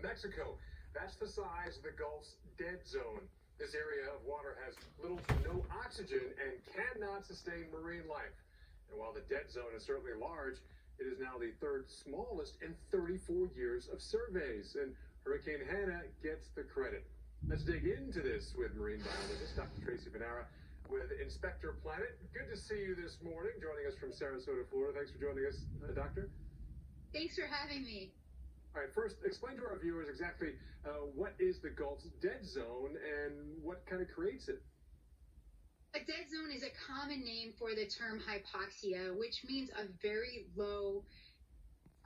Mexico. That's the size of the Gulf's dead zone. This area of water has little to no oxygen and cannot sustain marine life. And while the dead zone is certainly large, it is now the third smallest in 34 years of surveys, and Hurricane Hanna gets the credit. Let's dig into this with marine biologist Dr. Tracy Fanara with Inspector Planet. Good to see you this morning, joining us from Sarasota, Florida. Thanks for joining us, Doctor. Thanks for having me. All right, first, explain to our viewers exactly what is the Gulf's dead zone and what kind of creates it. A dead zone is a common name for the term hypoxia, which means a very low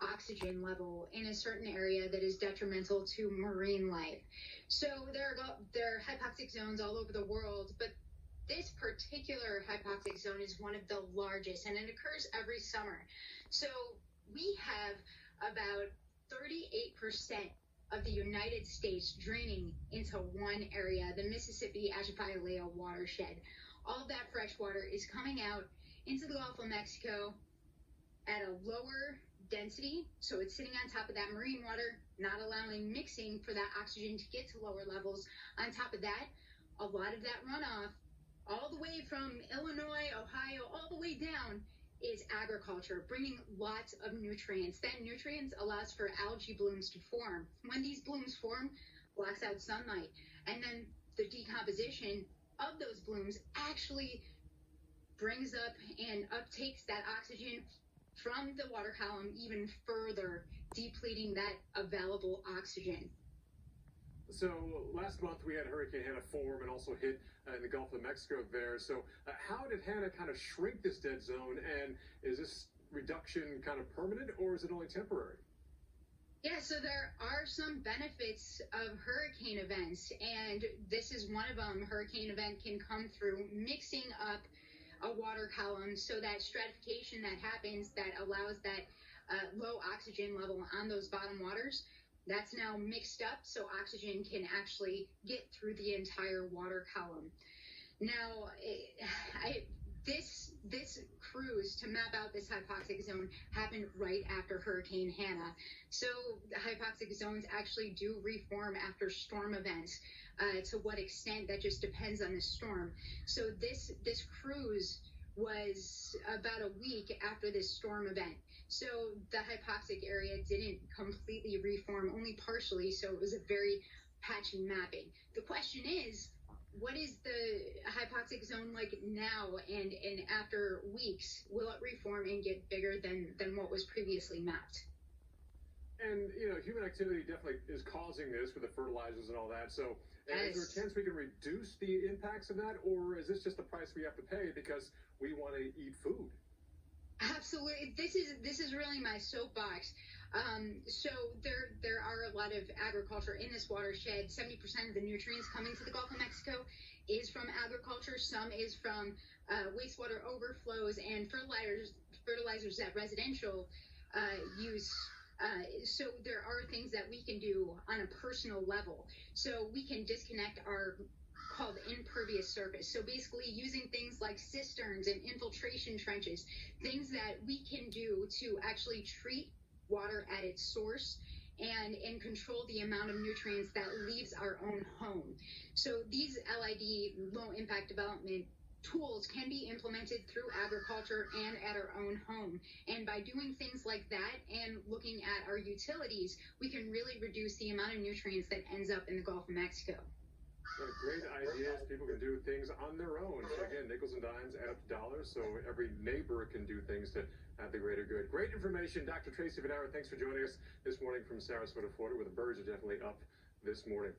oxygen level in a certain area that is detrimental to marine life. So there are hypoxic zones all over the world, but this particular hypoxic zone is one of the largest, and it occurs every summer. So we have about 38% of the United States draining into one area, the Mississippi Atchafalaya watershed. All of that fresh water is coming out into the Gulf of Mexico at a lower density, so it's sitting on top of that marine water, not allowing mixing for that oxygen to get to lower levels. On top of that, a lot of that runoff, all the way from Illinois, Ohio, all the way down, is agriculture, bringing lots of nutrients. That nutrients allows for algae blooms to form. When these blooms form, blocks out sunlight, and then the decomposition of those blooms actually brings up and uptakes that oxygen from the water column even further, depleting that available oxygen. So last month we had Hurricane Hanna form and also hit in the Gulf of Mexico there. So how did Hanna kind of shrink this dead zone, and is this reduction kind of permanent or is it only temporary? Yeah, so there are some benefits of hurricane events, and this is one of them. Hurricane event can come through mixing up a water column, so that stratification that happens that allows that low oxygen level on those bottom waters, that's now mixed up so oxygen can actually get through the entire water column. Now, this cruise to map out this hypoxic zone happened right after Hurricane Hanna. So the hypoxic zones actually do reform after storm events. To what extent, that just depends on the storm. So this cruise was about a week after this storm event. So the hypoxic area didn't completely reform, only partially, so it was a very patchy mapping. The question is, what is the hypoxic zone like now, and after weeks, will it reform and get bigger than what was previously mapped? And, human activity definitely is causing this with the fertilizers and all that. So Yes. is there a chance we can reduce the impacts of that, or is this just the price we have to pay because we want to eat food? Absolutely. This is really my soapbox. So there are a lot of agriculture in this watershed. 70% of the nutrients coming to the Gulf of Mexico is from agriculture. Some is from wastewater overflows and fertilizers that residential use. So there are things that we can do on a personal level. So we can disconnect our called impervious surface. So basically using things like cisterns and infiltration trenches, things that we can do to actually treat water at its source and control the amount of nutrients that leaves our own home. So these LID, low impact development tools, can be implemented through agriculture and at our own home. And by doing things like that and looking at our utilities, we can really reduce the amount of nutrients that ends up in the Gulf of Mexico. Great ideas. People can do things on their own. So again, nickels and dimes add up to dollars, so every neighbor can do things to have the greater good. Great information. Dr. Tracy Fanara, thanks for joining us this morning from Sarasota, Florida, where the birds are definitely up this morning.